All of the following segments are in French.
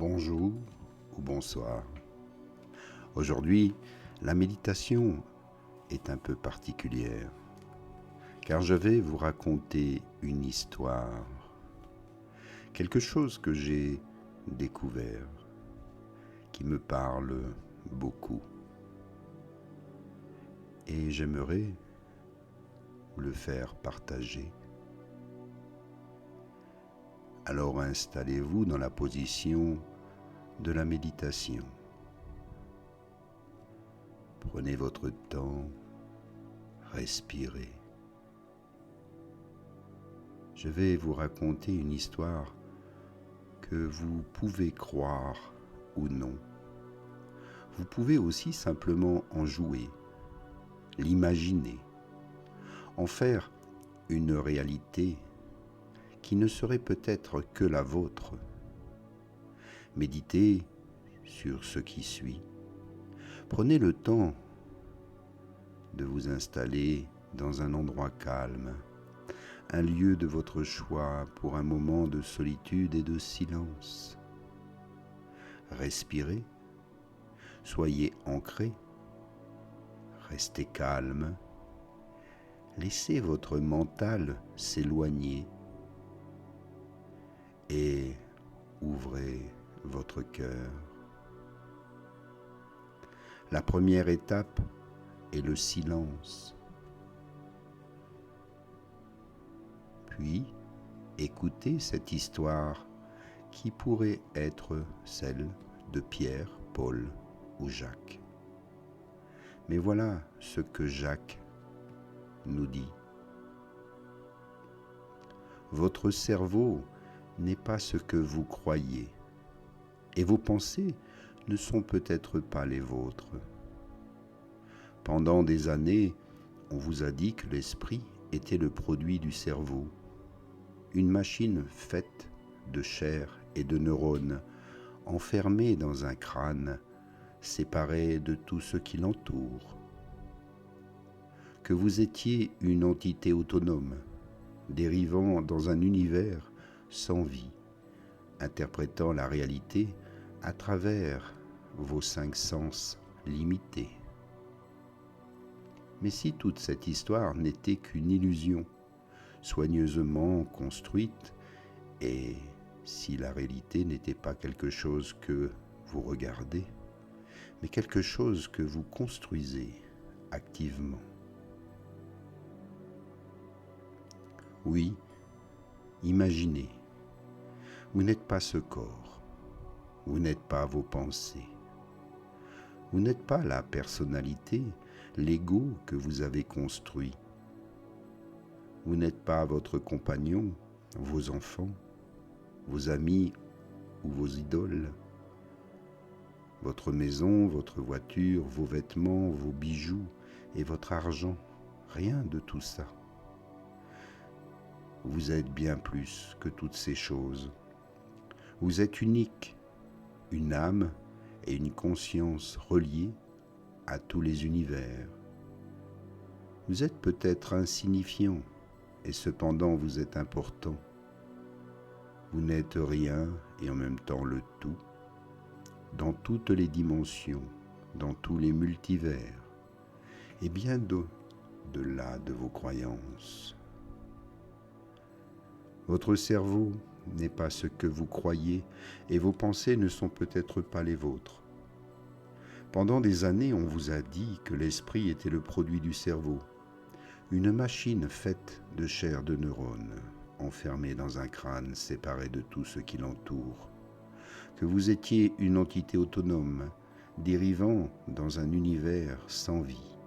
Bonjour ou bonsoir. Aujourd'hui, la méditation est un peu particulière, car je vais vous raconter une histoire, quelque chose que j'ai découvert, qui me parle beaucoup. Et j'aimerais vous le faire partager. Alors installez-vous dans la position de la méditation. Prenez votre temps, respirez. Je vais vous raconter une histoire que vous pouvez croire ou non. Vous pouvez aussi simplement en jouer, l'imaginer, en faire une réalité qui ne serait peut-être que la vôtre. Méditez sur ce qui suit. Prenez le temps de vous installer dans un endroit calme, un lieu de votre choix pour un moment de solitude et de silence. Respirez, soyez ancré, restez calme, laissez votre mental s'éloigner et ouvrez votre cœur. La première étape est le silence. Puis, écoutez cette histoire qui pourrait être celle de Pierre, Paul ou Jacques. Mais voilà ce que Jacques nous dit. Votre cerveau n'est pas ce que vous croyez, et vos pensées ne sont peut-être pas les vôtres. Pendant des années, on vous a dit que l'esprit était le produit du cerveau, une machine faite de chair et de neurones, enfermée dans un crâne, séparé de tout ce qui l'entoure. Que vous étiez une entité autonome, dérivant dans un univers sans vie, interprétant la réalité à travers vos 5 sens limités. Mais si toute cette histoire n'était qu'une illusion, soigneusement construite, et si la réalité n'était pas quelque chose que vous regardez, mais quelque chose que vous construisez activement. Oui, imaginez, vous n'êtes pas ce corps, vous n'êtes pas vos pensées, vous n'êtes pas la personnalité, l'ego que vous avez construit. Vous n'êtes pas votre compagnon, vos enfants, vos amis ou vos idoles, votre maison, votre voiture, vos vêtements, vos bijoux et votre argent. Rien de tout ça. Vous êtes bien plus que toutes ces choses. Vous êtes unique, une âme et une conscience reliées à tous les univers. Vous êtes peut-être insignifiant et cependant vous êtes important. Vous n'êtes rien et en même temps le tout, dans toutes les dimensions, dans tous les multivers, et bien au-delà de vos croyances. Votre cerveau n'est pas ce que vous croyez et vos pensées ne sont peut-être pas les vôtres. Pendant des années, on vous a dit que l'esprit était le produit du cerveau, une machine faite de chair de neurones, enfermée dans un crâne séparé de tout ce qui l'entoure, que vous étiez une entité autonome, dérivant dans un univers sans vie,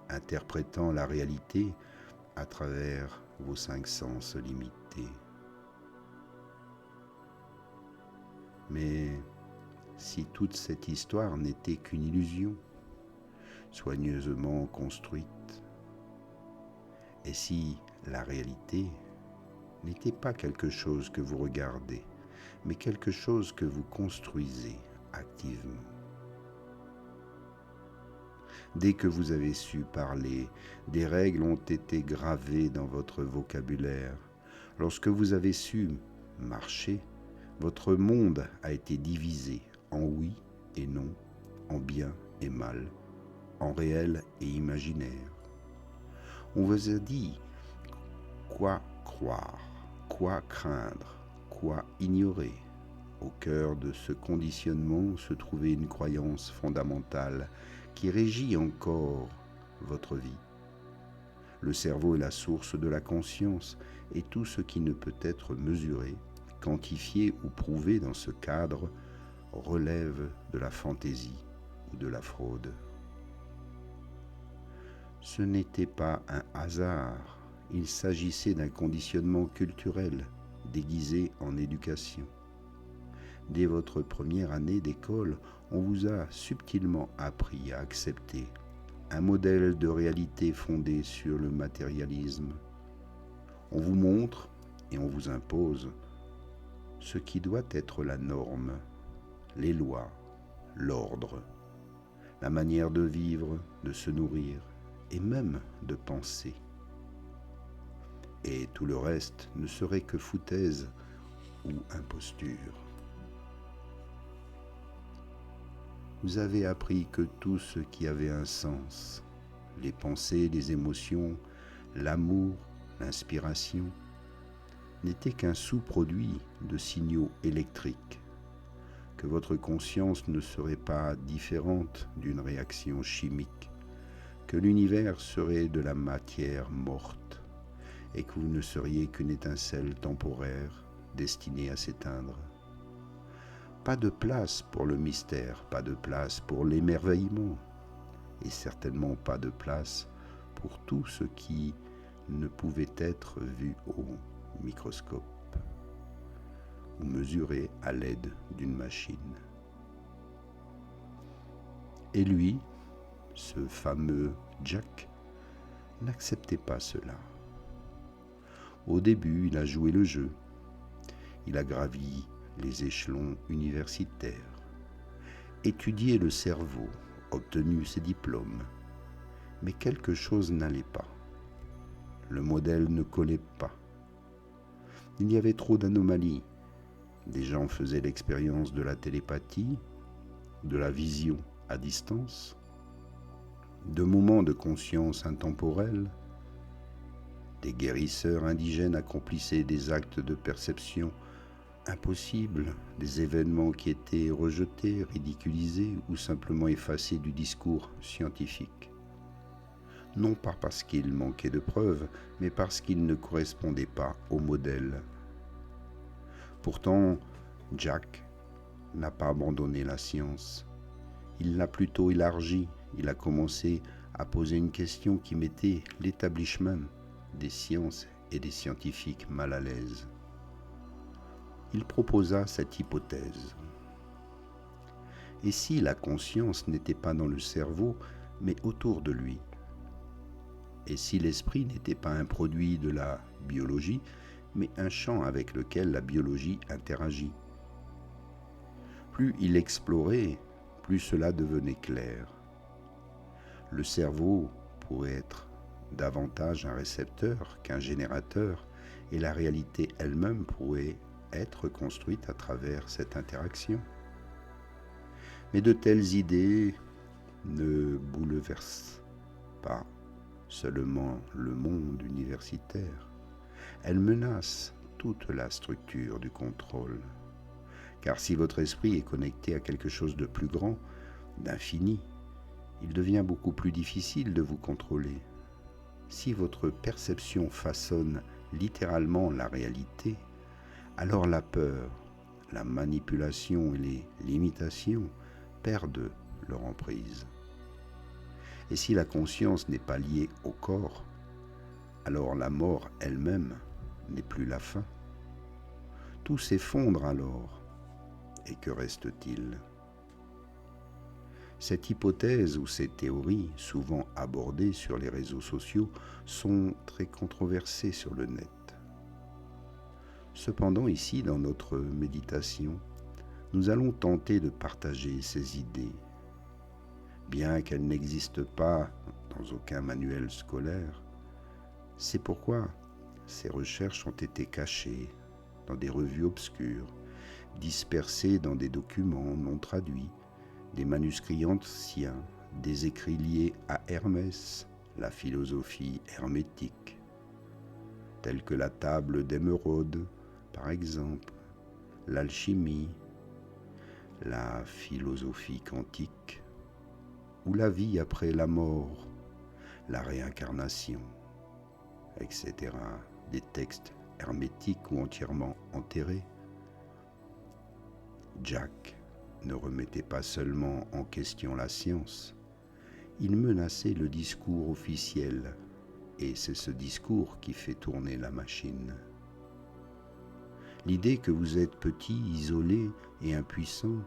interprétant la réalité à travers vos 5 sens limités. Mais si toute cette histoire n'était qu'une illusion, soigneusement construite, et si la réalité n'était pas quelque chose que vous regardez, mais quelque chose que vous construisez activement. Dès que vous avez su parler, des règles ont été gravées dans votre vocabulaire. Lorsque vous avez su marcher, Votre monde a été divisé en oui et non, en bien et mal, en réel et imaginaire. On vous a dit quoi croire, quoi craindre, quoi ignorer. Au cœur de ce conditionnement se trouvait une croyance fondamentale qui régit encore votre vie. Le cerveau est la source de la conscience et tout ce qui ne peut être mesuré, quantifié ou prouvé dans ce cadre relève de la fantaisie ou de la fraude. Ce n'était pas un hasard, il s'agissait d'un conditionnement culturel déguisé en éducation. Dès votre première année d'école, on vous a subtilement appris à accepter un modèle de réalité fondé sur le matérialisme. On vous montre et on vous impose ce qui doit être la norme, les lois, l'ordre, la manière de vivre, de se nourrir et même de penser. Et tout le reste ne serait que foutaise ou imposture. Vous avez appris que tout ce qui avait un sens, les pensées, les émotions, l'amour, l'inspiration, n'était qu'un sous-produit de signaux électriques, que votre conscience ne serait pas différente d'une réaction chimique, que l'univers serait de la matière morte et que vous ne seriez qu'une étincelle temporaire destinée à s'éteindre. Pas de place pour le mystère, pas de place pour l'émerveillement, et certainement pas de place pour tout ce qui ne pouvait être vu au microscope ou mesuré à l'aide d'une machine. Et lui, ce fameux Jack, n'acceptait pas cela. Au début, il a joué le jeu. Il a gravi les échelons universitaires, étudié le cerveau, obtenu ses diplômes. Mais quelque chose n'allait pas. Le modèle ne collait pas. Il y avait trop d'anomalies. Des gens faisaient l'expérience de la télépathie, de la vision à distance, de moments de conscience intemporels. Des guérisseurs indigènes accomplissaient des actes de perception impossibles, des événements qui étaient rejetés, ridiculisés ou simplement effacés du discours scientifique. Non pas parce qu'il manquait de preuves, mais parce qu'il ne correspondait pas au modèle. Pourtant, Jack n'a pas abandonné la science. Il l'a plutôt élargie. Il a commencé à poser une question qui mettait l'établissement des sciences et des scientifiques mal à l'aise. Il proposa cette hypothèse. Et si la conscience n'était pas dans le cerveau, mais autour de lui? Et si l'esprit n'était pas un produit de la biologie, mais un champ avec lequel la biologie interagit? Plus il explorait, plus cela devenait clair. Le cerveau pourrait être davantage un récepteur qu'un générateur, et la réalité elle-même pourrait être construite à travers cette interaction. Mais de telles idées ne bouleversent pas seulement le monde universitaire, elles menacent toute la structure du contrôle. Car si votre esprit est connecté à quelque chose de plus grand, d'infini, il devient beaucoup plus difficile de vous contrôler. Si votre perception façonne littéralement la réalité, alors la peur, la manipulation et les limitations perdent leur emprise. Et si la conscience n'est pas liée au corps, alors la mort elle-même n'est plus la fin. Tout s'effondre alors. Et que reste-t-il? Cette hypothèse ou ces théories, souvent abordées sur les réseaux sociaux, sont très controversées sur le net. Cependant, ici, dans notre méditation, nous allons tenter de partager ces idées. Bien qu'elles n'existent pas dans aucun manuel scolaire, c'est pourquoi ces recherches ont été cachées dans des revues obscures, dispersés dans des documents non traduits, des manuscrits anciens, des écrits liés à Hermès, la philosophie hermétique, tels que la table d'émeraude, par exemple, l'alchimie, la philosophie quantique, ou la vie après la mort, la réincarnation, etc. Des textes hermétiques ou entièrement enterrés. Jack ne remettait pas seulement en question la science, il menaçait le discours officiel, et c'est ce discours qui fait tourner la machine. L'idée que vous êtes petit, isolé et impuissant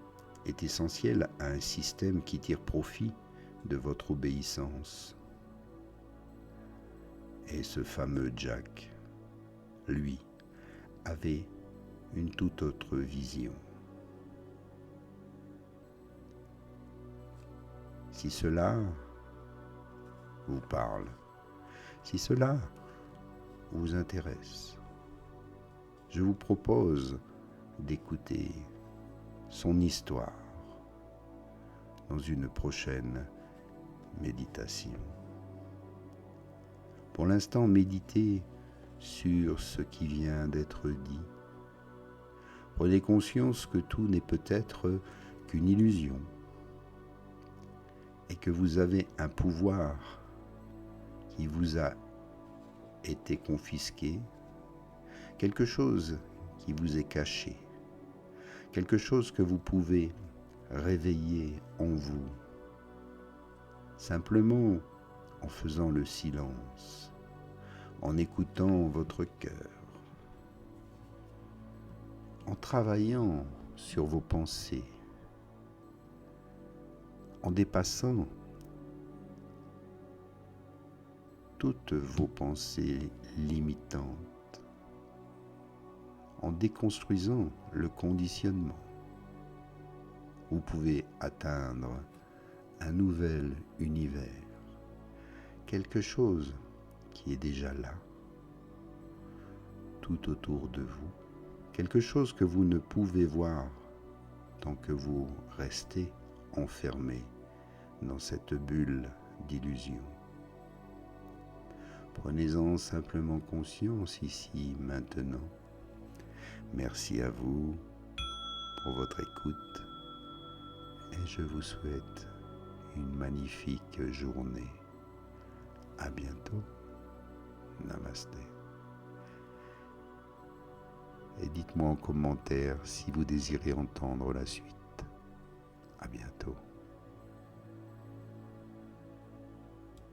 est essentielle à un système qui tire profit de votre obéissance. Et ce fameux Jack, lui, avait une toute autre vision. Si cela vous parle, si cela vous intéresse, je vous propose d'écouter son histoire dans une prochaine méditation. Pour l'instant, méditez sur ce qui vient d'être dit. Prenez conscience que tout n'est peut-être qu'une illusion et que vous avez un pouvoir qui vous a été confisqué, quelque chose qui vous est caché, quelque chose que vous pouvez réveiller en vous, simplement en faisant le silence, en écoutant votre cœur, en travaillant sur vos pensées, en dépassant toutes vos pensées limitantes, en déconstruisant le conditionnement. Vous pouvez atteindre un nouvel univers, quelque chose qui est déjà là, tout autour de vous, quelque chose que vous ne pouvez voir tant que vous restez enfermé dans cette bulle d'illusion. Prenez-en simplement conscience ici, maintenant. Merci à vous pour votre écoute et je vous souhaite une magnifique journée. À bientôt. Namasté. Et dites-moi en commentaire si vous désirez entendre la suite. À bientôt.